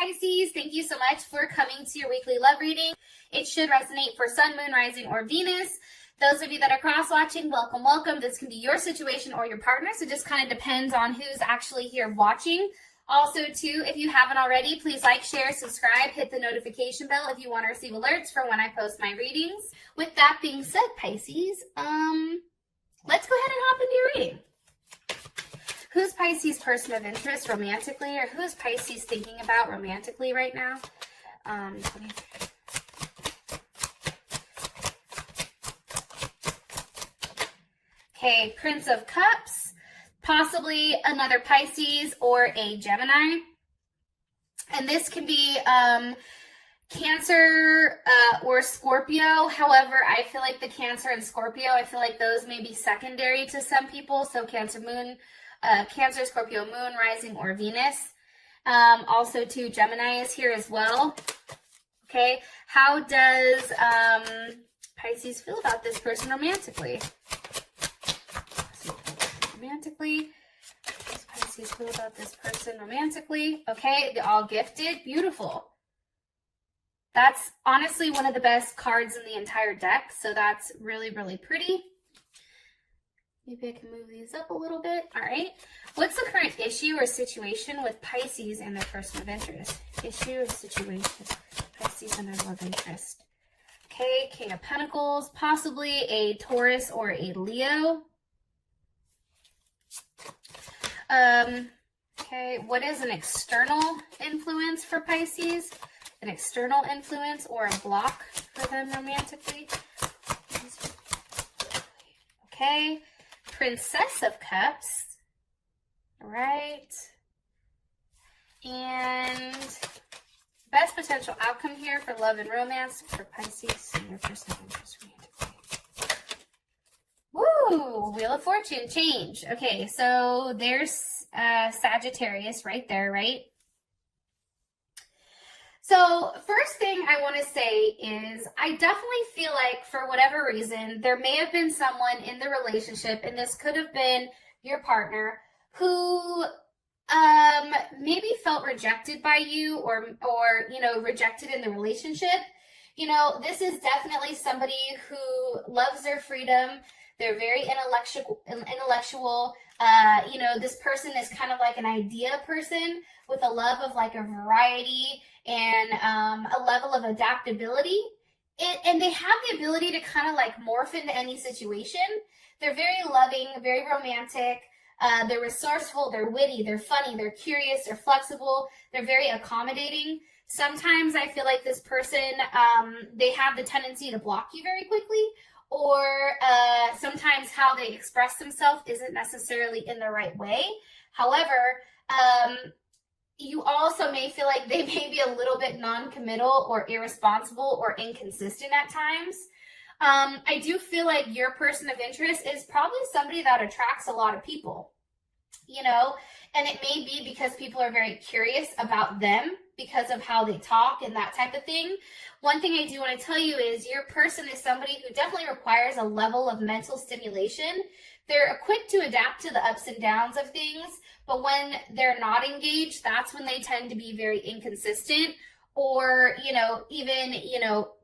Pisces, thank you so much for coming to your weekly love reading. It should resonate for Sun, Moon, Rising, or Venus. Those of you that are cross-watching, welcome, welcome. This can be your situation or your partner's. It just kind of depends on who's actually here watching. Also, too, if you haven't already, please like, share, subscribe, hit the notification bell if you want to receive alerts for when I post my readings. With that being said, Pisces, let's go ahead and hop into your reading. Who's Pisces' person of interest romantically, or who's Pisces thinking about romantically right now? Okay, Prince of Cups, possibly another Pisces or a Gemini. And this can be Cancer or Scorpio. However, I feel like the Cancer and Scorpio, I feel like those may be secondary to some people. So Cancer, Scorpio, Moon, Rising, or Venus. Also, too, Gemini is here as well. Okay, how does Pisces feel about this person romantically? How does Pisces feel about this person romantically? Okay, they're all gifted. Beautiful. That's honestly one of the best cards in the entire deck. So that's really, really pretty. Maybe I can move these up a little bit. All right. What's the current issue or situation with Pisces and their person of interest? Issue or situation, Pisces and their love interest. Okay, King of Pentacles, possibly a Taurus or a Leo. Okay, what is an external influence for Pisces? An external influence or a block for them romantically? Okay, Princess of Cups. All right. And best potential outcome here for love and romance for Pisces and their person of interest romantically. Woo! Wheel of Fortune, change. Okay, so there's Sagittarius right there, right? So first thing I want to say is I definitely feel like for whatever reason, there may have been someone in the relationship, and this could have been your partner, who maybe felt rejected by you or rejected in the relationship. You know, this is definitely somebody who loves their freedom. They're very intellectual. This person is kind of like an idea person with a love of like a variety and a level of adaptability. And they have the ability to kind of like morph into any situation. They're very loving, very romantic. They're resourceful, they're witty, they're funny, they're curious, they're flexible, they're very accommodating. Sometimes I feel like this person, they have the tendency to block you very quickly, or sometimes how they express themselves isn't necessarily in the right way. However, you also may feel like they may be a little bit non-committal or irresponsible or inconsistent at times. I do feel like your person of interest is probably somebody that attracts a lot of people, and it may be because people are very curious about them because of how they talk and that type of thing. One thing I do want to tell you is your person is somebody who definitely requires a level of mental stimulation. They're quick to adapt to the ups and downs of things, but when they're not engaged, that's when they tend to be very inconsistent or, even,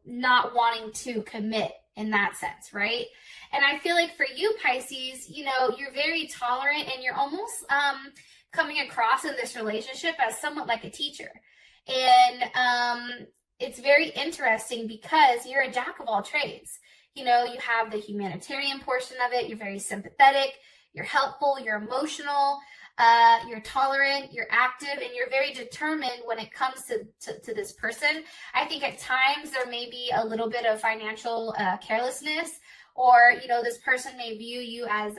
not wanting to commit in that sense, right? And I feel like for you, Pisces, you're very tolerant and you're almost coming across in this relationship as somewhat like a teacher. And it's very interesting because you're a jack of all trades. You have the humanitarian portion of it. You're very sympathetic. You're helpful. You're emotional. You're tolerant. You're active. And you're very determined when it comes to this person. I think at times there may be a little bit of financial carelessness, or, this person may view you as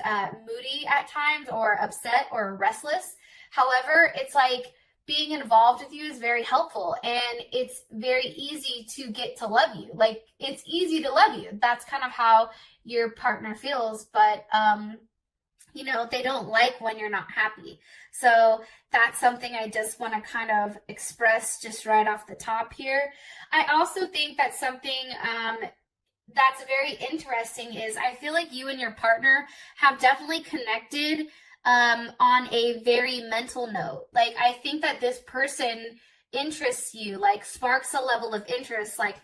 moody at times or upset or restless. However, it's like being involved with you is very helpful, and it's very easy to get to love you. Like, it's easy to love you. That's kind of how your partner feels, but they don't like when you're not happy. So that's something I just want to kind of express just right off the top here. I also think that something that's very interesting is I feel like you and your partner have definitely connected on a very mental note. Like, I think that this person interests you, like sparks a level of interest, like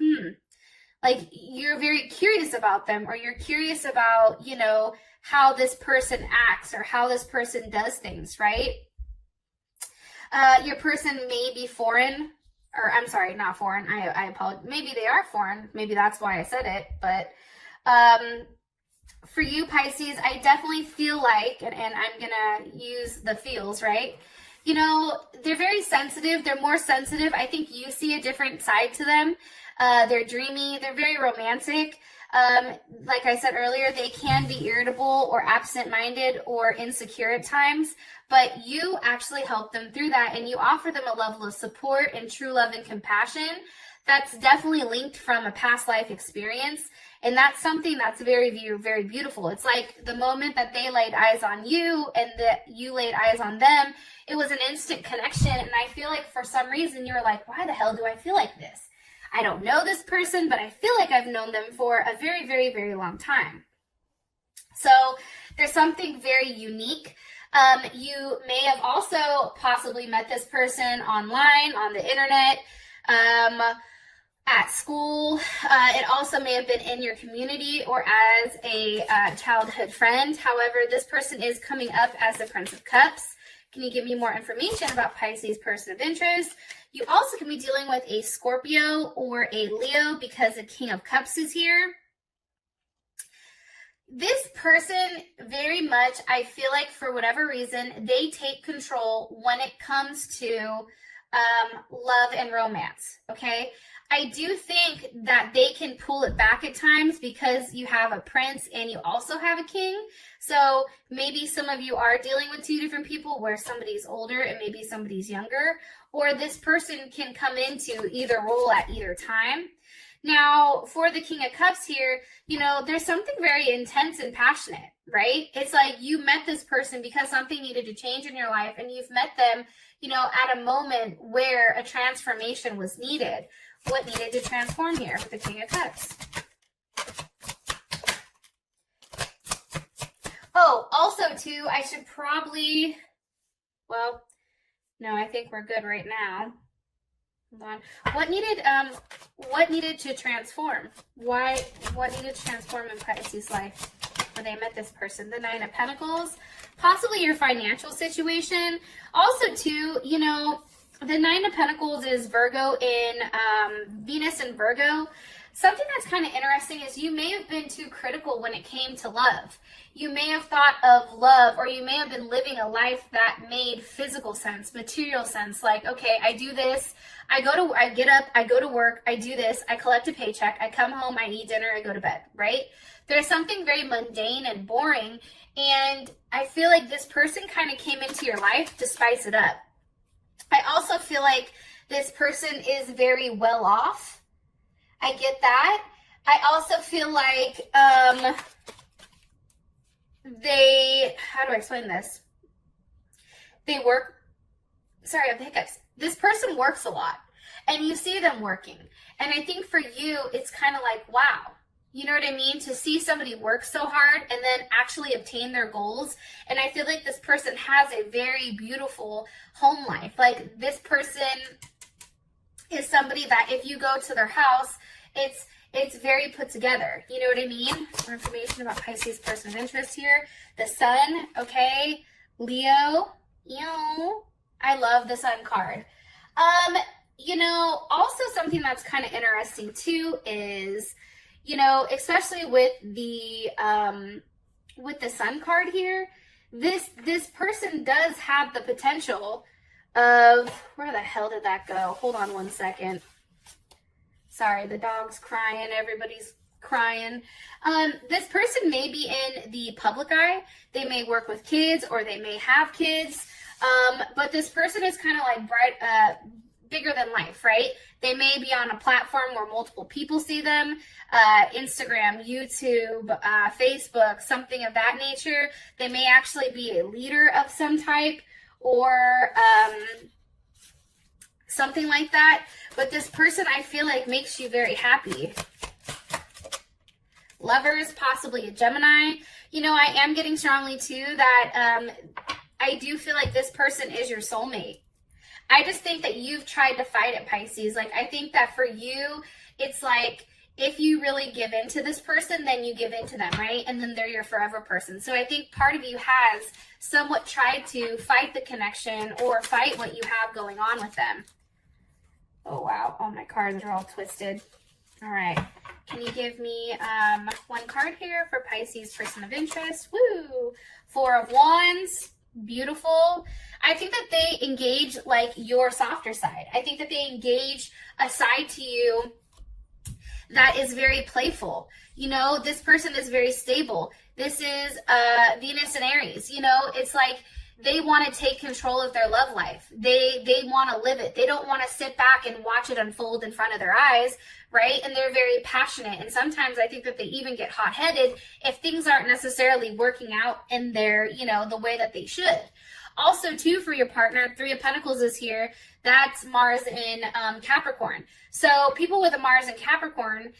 you're very curious about them, or you're curious about, you know, how this person acts or how this person does things, right? Your person may be foreign, or I'm sorry, not foreign. I apologize. Maybe they are foreign. Maybe that's why I said it. But for you, Pisces, I definitely feel like, and I'm going to use the feels, right? You know, they're very sensitive. They're more sensitive. I think you see a different side to them. They're dreamy. They're very romantic. Like I said earlier, they can be irritable or absent-minded or insecure at times, but you actually help them through that, and you offer them a level of support and true love and compassion that's definitely linked from a past life experience. And that's something that's very, very, very beautiful. It's like the moment that they laid eyes on you and that you laid eyes on them, it was an instant connection. And I feel like for some reason you're like, why the hell do I feel like this? I don't know this person, but I feel like I've known them for a very, very, very long time. So there's something very unique. You may have also possibly met this person online, on the internet, at school. It also may have been in your community or as a childhood friend. However, this person is coming up as the Prince of Cups. Can you give me more information about Pisces person of interest? You also can be dealing with a Scorpio or a Leo because the King of Cups is here. This person very much, I feel like for whatever reason, they take control when it comes to love and romance, okay? I do think that they can pull it back at times because you have a prince and you also have a king. So maybe some of you are dealing with two different people where somebody's older and maybe somebody's younger, or this person can come into either role at either time. Now, for the King of Cups here, you know, there's something very intense and passionate, right? It's like you met this person because something needed to change in your life, and you've met them, you know, at a moment where a transformation was needed. What needed to transform here with the King of Cups? Oh, also too, I should probably, well, no, I think we're good right now. Hold on. What needed to transform? What needed to transform in Pisces' life when they met this person? The Nine of Pentacles, possibly your financial situation. Also too, you know, the Nine of Pentacles is Virgo in Venus in Virgo. Something that's kind of interesting is you may have been too critical when it came to love. You may have thought of love, or you may have been living a life that made physical sense, material sense. Like, okay, I do this, I get up, I go to work, I do this, I collect a paycheck, I come home, I eat dinner, I go to bed, right? There's something very mundane and boring, and I feel like this person kind of came into your life to spice it up. I also feel like this person is very well off. I get that. I also feel like how do I explain this? They work, sorry, I have the hiccups. This person works a lot, and you see them working. And I think for you, it's kind of like, wow. You know what I mean? To see somebody work so hard and then actually obtain their goals. And I feel like this person has a very beautiful home life. Like, this person is somebody that if you go to their house, it's very put together. You know what I mean? More information about Pisces person of interest here. The Sun, okay. Leo, I love the Sun card. You know, also something that's kind of interesting too is, you know, especially with the Sun card here, this person does have the potential of, where the hell did that go? Hold on one second. Sorry, the dog's crying, everybody's crying. This person may be in the public eye. They may work with kids, or they may have kids. But this person is kind of like bigger than life, right? They may be on a platform where multiple people see them, Instagram, YouTube, Facebook, something of that nature. They may actually be a leader of some type, or something like that. But this person, I feel like, makes you very happy. Lovers, possibly a Gemini. You know, I am getting strongly too that I do feel like this person is your soulmate. I just think that you've tried to fight it, Pisces. Like, I think that for you, it's like, if you really give in to this person, then you give in to them, right? And then they're your forever person. So I think part of you has somewhat tried to fight the connection or fight what you have going on with them. Oh, wow. All my cards are all twisted. All right. Can you give me one card here for Pisces person of interest? Woo! Four of Wands. Beautiful. I think that they engage like your softer side. I think that they engage a side to you that is very playful. You know, this person is very stable. This is Venus and Aries. You know, it's like they want to take control of their love life. They want to live it. They don't want to sit back and watch it unfold in front of their eyes, right? And they're very passionate. And sometimes I think that they even get hot-headed if things aren't necessarily working out in their, you know, the way that they should. Also, too, for your partner, Three of Pentacles is here. That's Mars in Capricorn. So people with a Mars in Capricorn,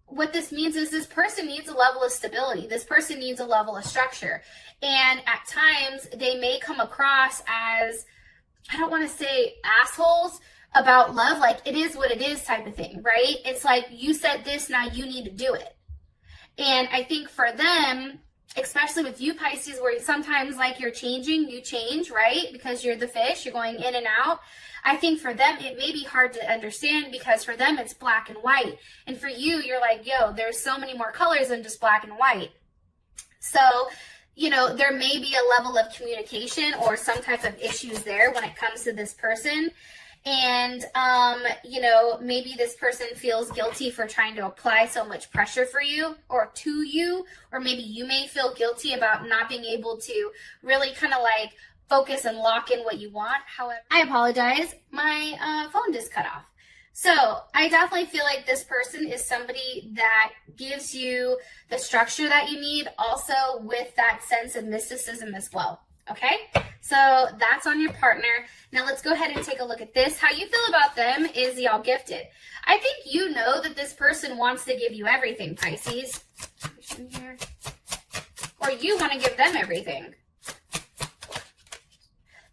what this means is this person needs a level of stability. This person needs a level of structure. And at times, they may come across as, I don't want to say assholes about love, like it is what it is type of thing, right? It's like, you said this, now you need to do it. And I think for them, especially with you, Pisces, where sometimes like you're changing, you change, right? Because you're the fish, you're going in and out. I think for them, it may be hard to understand because for them, it's black and white. And for you, you're like, yo, there's so many more colors than just black and white. So, you know, there may be a level of communication or some type of issues there when it comes to this person. And, you know, maybe this person feels guilty for trying to apply so much pressure for you or to you, or maybe you may feel guilty about not being able to really kind of like focus and lock in what you want. However, I apologize. My phone just cut off. So I definitely feel like this person is somebody that gives you the structure that you need, also with that sense of mysticism as well. Okay, so that's on your partner. Now let's go ahead and take a look at this. How you feel about them is y'all gifted. I think you know that this person wants to give you everything, Pisces. Or you want to give them everything.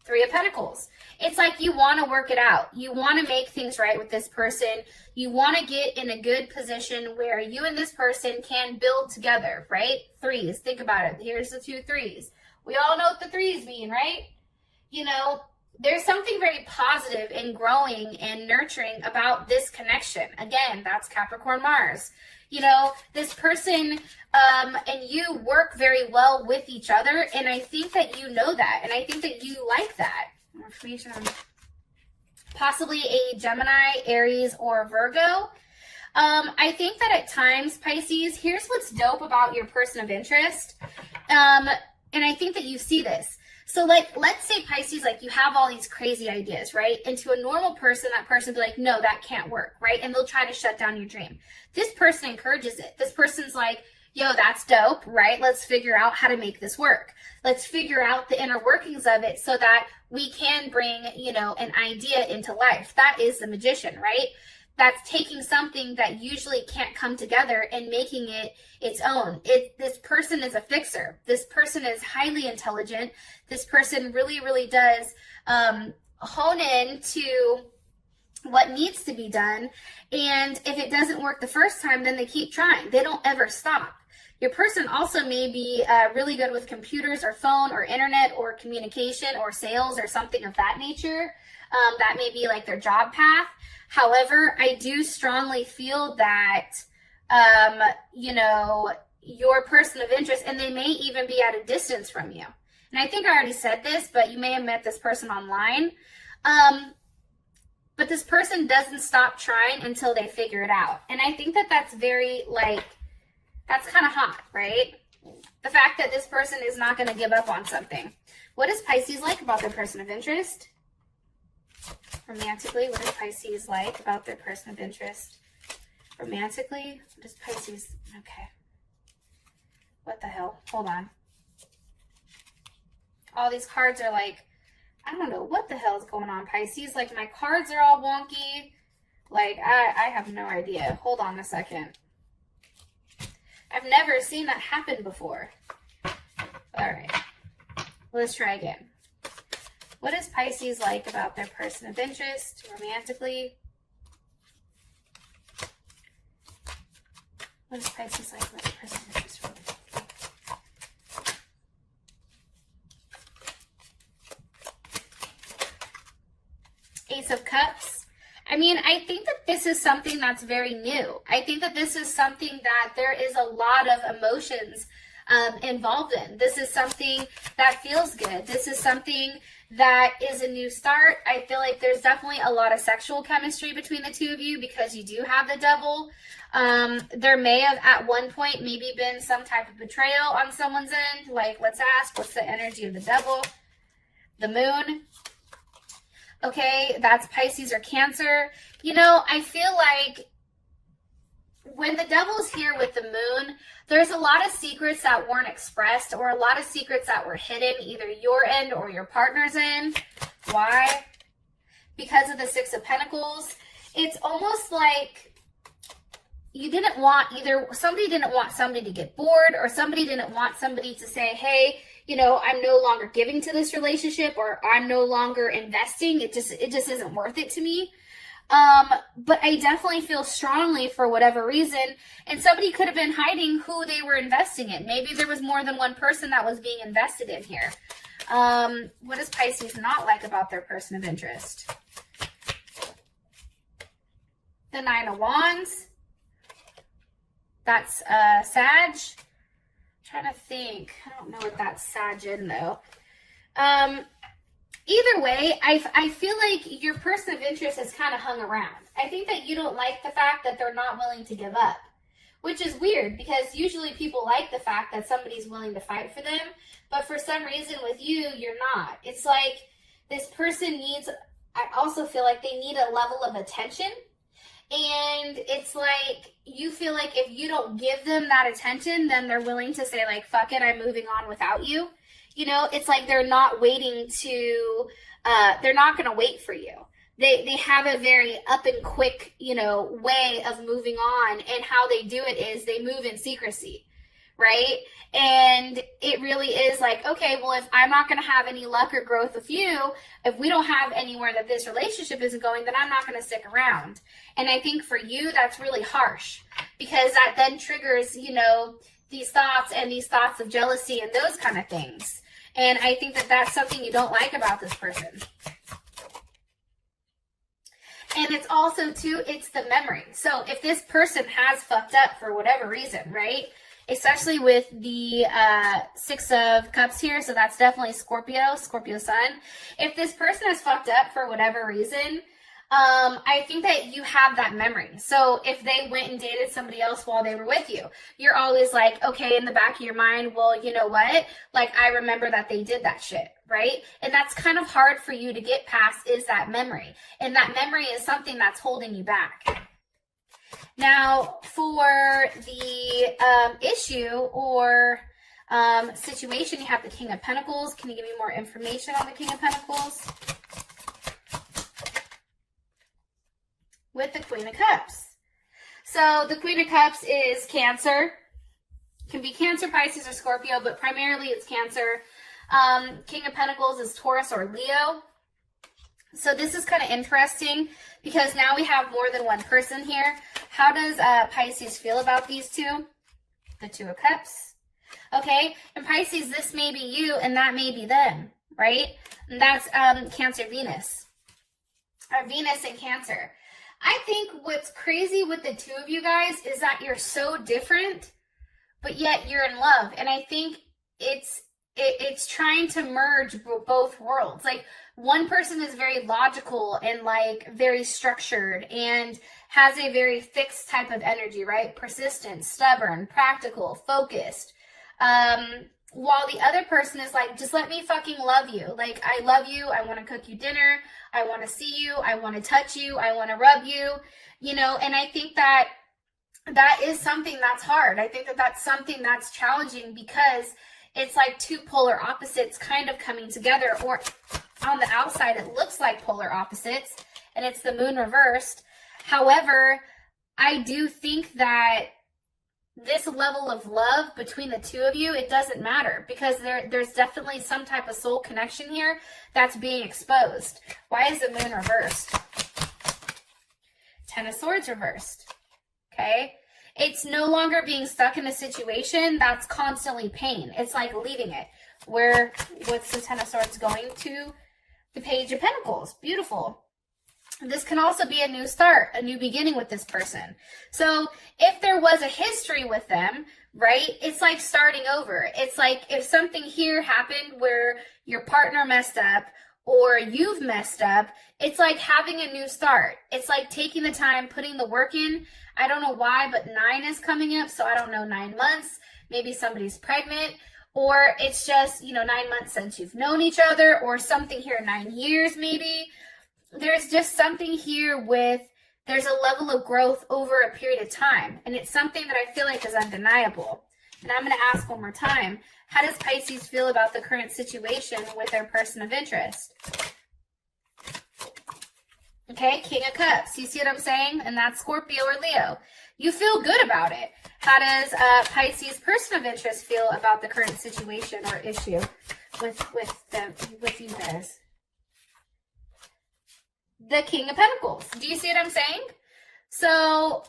Three of Pentacles. It's like you want to work it out. You want to make things right with this person. You want to get in a good position where you and this person can build together, right? Threes. Think about it. Here's the two threes. We all know what the threes mean, right? You know, there's something very positive and growing and nurturing about this connection. Again, that's Capricorn Mars. You know, this person and you work very well with each other, and I think that you know that, and I think that you like that. More information on possibly a Gemini, Aries, or Virgo. I think that at times, Pisces, here's what's dope about your person of interest. And I think that you see this. So like, let's say Pisces, like you have all these crazy ideas, right? And to a normal person, that person will be like, no, that can't work, right? And they'll try to shut down your dream. This person encourages it. This person's like, yo, that's dope, right? Let's figure out how to make this work. Let's figure out the inner workings of it so that we can bring, you know, an idea into life. That is the magician, right? That's taking something that usually can't come together and making it its own. This person is a fixer. This person is highly intelligent. This person really, really does hone in to what needs to be done. And if it doesn't work the first time, then they keep trying. They don't ever stop. Your person also may be really good with computers or phone or internet or communication or sales or something of that nature. That may be like their job path. However, I do strongly feel that, you know, your person of interest, and they may even be at a distance from you. And I think I already said this, but you may have met this person online. But this person doesn't stop trying until they figure it out. And I think that that's very, like, that's kind of hot, right? The fact that this person is not going to give up on something. What is Pisces like about their person of interest? Romantically, what is Pisces like about their person of interest? Romantically, what is Pisces? Okay. What the hell? Hold on. All these cards are like, I don't know what the hell is going on, Pisces. Like, my cards are all wonky. Like, I have no idea. Hold on a second. I've never seen that happen before. All right. Let's try again. What is Pisces like about their person of interest romantically? What is Pisces like about their person of interest romantically? Ace of Cups. I mean, I think that this is something that's very new. I think that this is something that there is a lot of emotions involved in. This is something that feels good. This is something that is a new start. I feel like there's definitely a lot of sexual chemistry between the two of you because you do have the Devil. There may have at one point maybe been some type of betrayal on someone's end. Like, let's ask, what's the energy of the Devil? The Moon. Okay, that's Pisces or Cancer. You know, I feel like when the Devil's here with the Moon, there's a lot of secrets that weren't expressed or a lot of secrets that were hidden, either your end or your partner's end. Why? Because of the Six of Pentacles. It's almost like you didn't want somebody didn't want somebody to get bored, or somebody didn't want somebody to say, hey, you know, I'm no longer giving to this relationship, or I'm no longer investing. It just isn't worth it to me. But I definitely feel strongly for whatever reason, and somebody could have been hiding who they were investing in. Maybe there was more than one person that was being invested in here. What is Pisces not like about their person of interest? The Nine of Wands. That's Sag. I'm trying to think. I don't know what that's Sag in though. Either way, I feel like your person of interest has kind of hung around. I think that you don't like the fact that they're not willing to give up, which is weird because usually people like the fact that somebody's willing to fight for them, but for some reason with you, you're not. It's like this person needs, I also feel like they need a level of attention, and it's like you feel like if you don't give them that attention, then they're willing to say like, fuck it, I'm moving on without you. You know, it's like they're not waiting to, they're not going to wait for you. They have a very up and quick, you know, way of moving on, and how they do it is they move in secrecy, right? And it really is like, okay, well, if I'm not going to have any luck or growth with you, if we don't have anywhere that this relationship isn't going, then I'm not going to stick around. And I think for you, that's really harsh because that then triggers, you know, these thoughts of jealousy and those kind of things. And I think that that's something you don't like about this person. And it's also, too, it's the memory. So if this person has fucked up for whatever reason, right? Especially with the Six of Cups here. So that's definitely Scorpio Sun. If this person has fucked up for whatever reason, I think that you have that memory. So if they went and dated somebody else while they were with you, you're always like, okay, in the back of your mind, well, you know what? Like, I remember that they did that shit, right? And that's kind of hard for you to get past, is that memory. And that memory is something that's holding you back. Now, for the issue or situation, you have the King of Pentacles. Can you give me more information on the King of Pentacles? With the Queen of Cups. So the Queen of Cups is Cancer. Can be Cancer, Pisces, or Scorpio, but primarily it's Cancer. King of Pentacles is Taurus or Leo. So this is kind of interesting because now we have more than one person here. How does Pisces feel about these two? The Two of Cups. Okay, and Pisces, this may be you and that may be them, right? And that's Cancer Venus. Or Venus and Cancer. I think what's crazy with the two of you guys is that you're so different, but yet you're in love. And I think it's trying to merge both worlds. Like, one person is very logical and like very structured and has a very fixed type of energy, right? Persistent, stubborn, practical, focused. While the other person is like, just let me fucking love you. Like, I love you. I want to cook you dinner. I want to see you. I want to touch you. I want to rub you, you know, and I think that that is something that's hard. I think that that's something that's challenging because it's like two polar opposites kind of coming together, or on the outside, it looks like polar opposites and it's the moon reversed. However, I do think that this level of love between the two of you, it doesn't matter, because there's definitely some type of soul connection here that's being exposed. Why is the moon reversed? Ten of Swords reversed. Okay? It's no longer being stuck in a situation that's constantly pain. It's like leaving it. What's the Ten of Swords going to? The Page of Pentacles. Beautiful. This can also be a new start, a new beginning with this person. So if there was a history with them, right, it's like starting over. It's like if something here happened where your partner messed up or you've messed up, it's like having a new start. It's like taking the time, putting the work in. I don't know why, but 9 is coming up, so I don't know, 9 months. Maybe somebody's pregnant, or it's just, 9 months since you've known each other, or something here, 9 years maybe. There's just something here with, there's a level of growth over a period of time. And it's something that I feel like is undeniable. And I'm going to ask one more time. How does Pisces feel about the current situation with their person of interest? Okay, King of Cups. You see what I'm saying? And that's Scorpio or Leo. You feel good about it. How does Pisces person of interest feel about the current situation or issue with you guys? The King of Pentacles. Do you see what I'm saying? So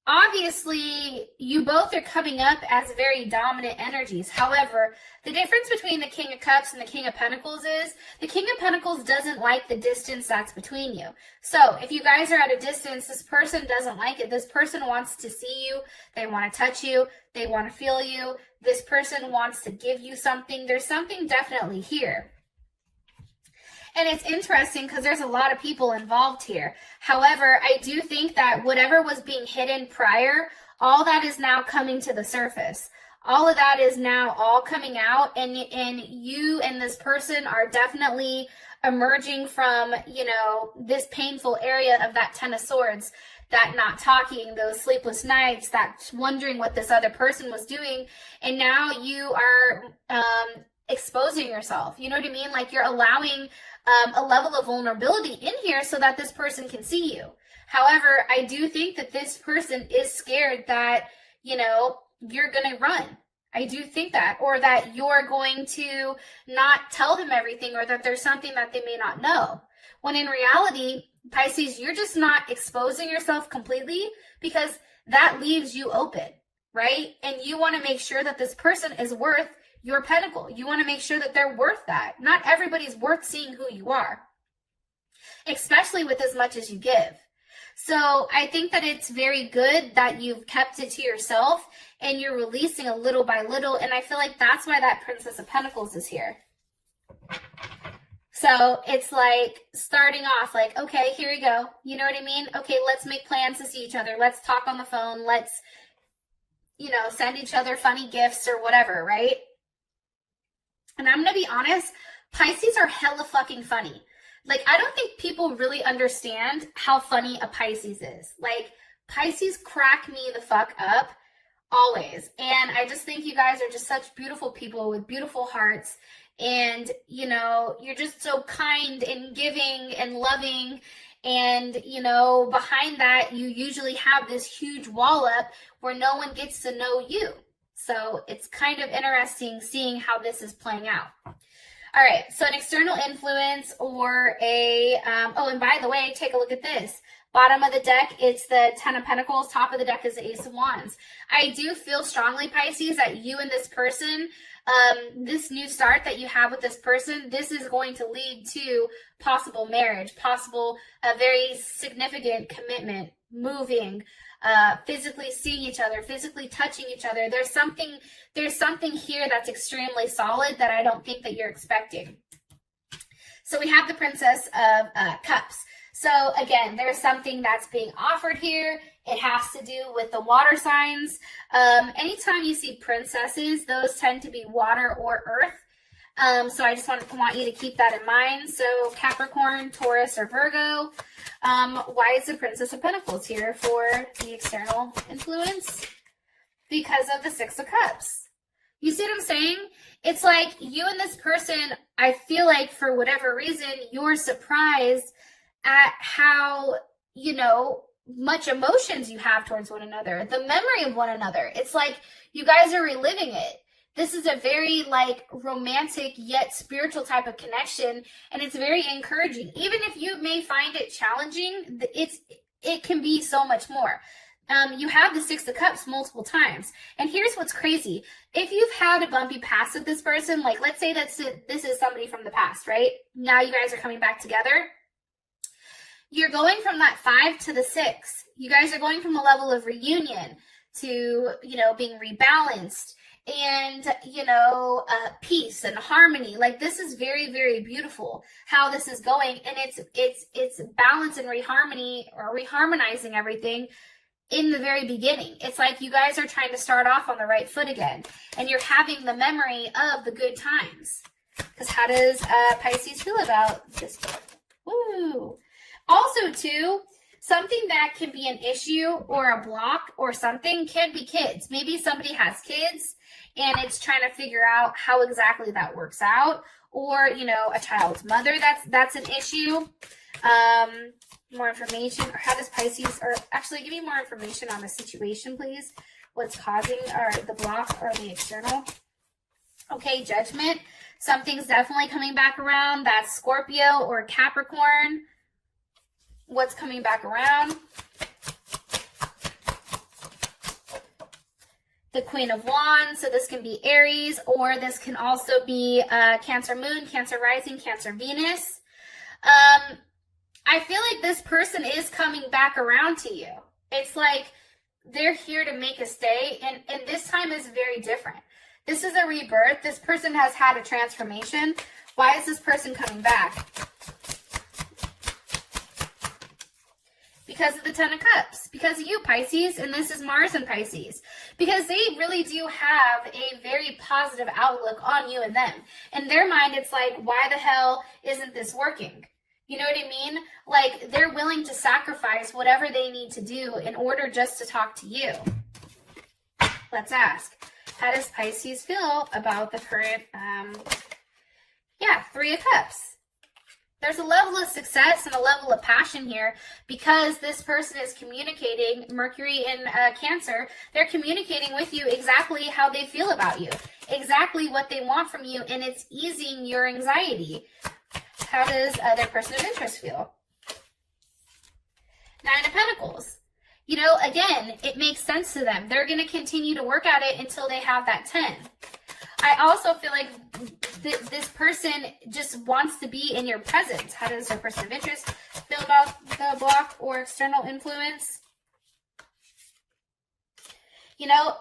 obviously you both are coming up as very dominant energies. However, the difference between the King of Cups and the King of Pentacles is the King of Pentacles doesn't like the distance that's between you. So if you guys are at a distance, this person doesn't like it. This person wants to see you. They want to touch you. They want to feel you. This person wants to give you something. There's something definitely here. And it's interesting because there's a lot of people involved here. However, I do think that whatever was being hidden prior, all that is now coming to the surface. All of that is now all coming out, and you and this person are definitely emerging from, this painful area of that Ten of Swords, that not talking, those sleepless nights, that wondering what this other person was doing. And now you are exposing yourself. You know what I mean? Like you're allowing a level of vulnerability in here so that this person can see you. However, I do think that this person is scared that, you're going to run. I do think that, or that you're going to not tell them everything, or that there's something that they may not know. When in reality, Pisces, you're just not exposing yourself completely, because that leaves you open, right? And you want to make sure that this person is worth your pentacle. You want to make sure that they're worth that. Not everybody's worth seeing who you are, especially with as much as you give. So I think that it's very good that you've kept it to yourself and you're releasing a little by little. And I feel like that's why that Princess of Pentacles is here. So it's like starting off like, okay, here we go. You know what I mean? Okay, let's make plans to see each other. Let's talk on the phone. Let's, send each other funny gifts or whatever, right? And I'm going to be honest, Pisces are hella fucking funny. Like, I don't think people really understand how funny a Pisces is. Like, Pisces crack me the fuck up always. And I just think you guys are just such beautiful people with beautiful hearts. And, you're just so kind and giving and loving. And, behind that, you usually have this huge wall up where no one gets to know you. So it's kind of interesting seeing how this is playing out. All right, so an external influence or a, and by the way, take a look at this. Bottom of the deck, it's the Ten of Pentacles. Top of the deck is the Ace of Wands. I do feel strongly, Pisces, that you and this person, this new start that you have with this person, this is going to lead to possible marriage, possible, a very significant commitment, moving, physically seeing each other, physically touching each other. There's something here that's extremely solid that I don't think that you're expecting. So we have the Princess of Cups. So again, there's something that's being offered here. It has to do with the water signs. Anytime you see princesses, those tend to be water or earth. So I just want you to keep that in mind. So Capricorn, Taurus, or Virgo. Why is the Princess of Pentacles here for the external influence? Because of the Six of Cups. You see what I'm saying? It's like you and this person, I feel like for whatever reason, you're surprised at how, much emotions you have towards one another, the memory of one another. It's like you guys are reliving it. This is a very like romantic yet spiritual type of connection, and it's very encouraging. Even if you may find it challenging, it can be so much more. You have the Six of Cups multiple times. And here's what's crazy. If you've had a bumpy past with this person, like let's say this is somebody from the past, right? Now you guys are coming back together. You're going from that 5 to the 6. You guys are going from a level of reunion to, being rebalanced and, peace and harmony. Like this is very, very beautiful how this is going. And it's balance and reharmonizing everything in the very beginning. It's like you guys are trying to start off on the right foot again, and you're having the memory of the good times. Because how does Pisces feel about this book? Woo! Also, too, something that can be an issue or a block or something can be kids. Maybe somebody has kids and it's trying to figure out how exactly that works out, or, a child's mother, that's an issue. More information, or how does Pisces, or actually give me more information on the situation, please. What's causing the block or the external? Okay, Judgment. Something's definitely coming back around. That's Scorpio or Capricorn. What's coming back around? The Queen of Wands. So this can be Aries, or this can also be Cancer Moon, Cancer Rising, Cancer Venus. I feel like this person is coming back around to you. It's like they're here to make a stay, and this time is very different. This is a rebirth. This person has had a transformation. Why is this person coming back? Because of the Ten of Cups. Because of you, Pisces, and this is Mars and Pisces. Because they really do have a very positive outlook on you and them. In their mind, it's like, why the hell isn't this working? You know what I mean? Like, they're willing to sacrifice whatever they need to do in order just to talk to you. Let's ask, how does Pisces feel about the current, Three of Cups? There's a level of success and a level of passion here because this person is communicating, Mercury in Cancer, they're communicating with you exactly how they feel about you, exactly what they want from you, and it's easing your anxiety. How does their person of interest feel? Nine of Pentacles. Again, it makes sense to them. They're going to continue to work at it until they have that 10. I also feel like this person just wants to be in your presence. How does their person of interest feel about the block or external influence?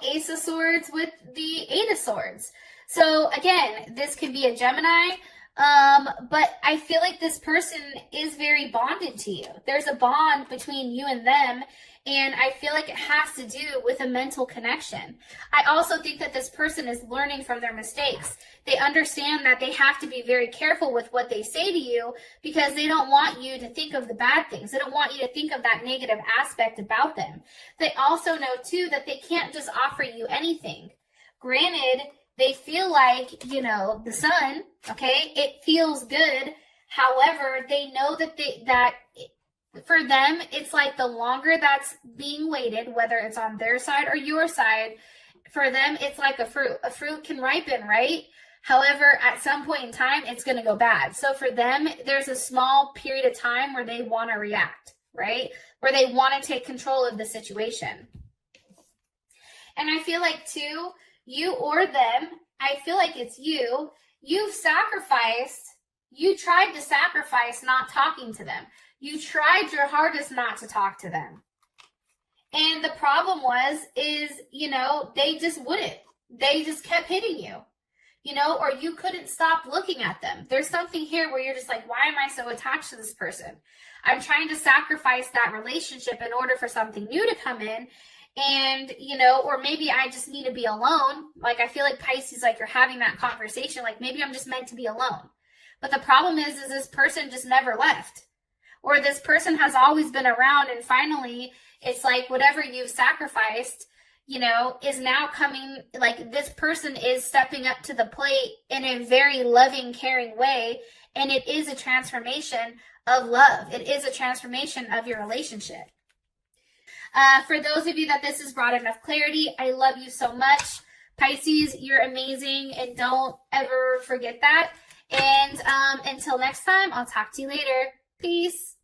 Ace of Swords with the Eight of Swords. So again, this could be a Gemini. But I feel like this person is very bonded to you. There's a bond between you and them, and I feel like it has to do with a mental connection. I also think that this person is learning from their mistakes. They understand that they have to be very careful with what they say to you because they don't want you to think of the bad things. They don't want you to think of that negative aspect about them. They also know, too, that they can't just offer you anything. Granted, they feel like, the sun, okay, it feels good. However, they know that for them, it's like the longer that's being waited, whether it's on their side or your side, for them, it's like a fruit. A fruit can ripen, right? However, at some point in time, it's going to go bad. So for them, there's a small period of time where they want to react, right? Where they want to take control of the situation. And I feel like, too, you or them, I feel like it's you. You've sacrificed. You tried to sacrifice not talking to them. You tried your hardest not to talk to them. And the problem is, they just wouldn't. They just kept hitting you, or you couldn't stop looking at them. There's something here where you're just like, why am I so attached to this person? I'm trying to sacrifice that relationship in order for something new to come in. And, or maybe I just need to be alone. Like, I feel like Pisces, like you're having that conversation. Like, maybe I'm just meant to be alone. But the problem is this person just never left. Or this person has always been around, and finally it's like whatever you've sacrificed, is now coming, like this person is stepping up to the plate in a very loving, caring way, and it is a transformation of love. It is a transformation of your relationship. For those of you that this has brought enough clarity, I love you so much. Pisces, you're amazing, and don't ever forget that. And until next time, I'll talk to you later. Peace.